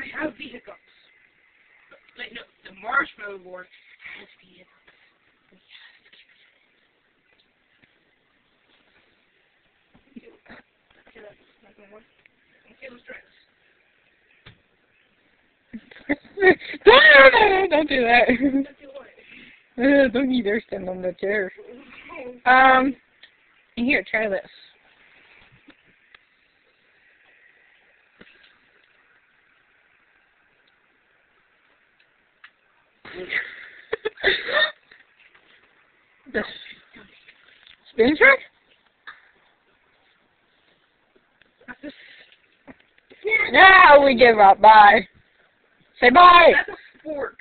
I have the hiccups. Like, no, the marshmallow board has the hiccups. Okay, that's not gonna work. Okay, let's try this. Don't do that. Let's do what? Don't either stand on the chair. Here, try this. This spin trick? Now we give up. Bye. Say bye. That's a fork.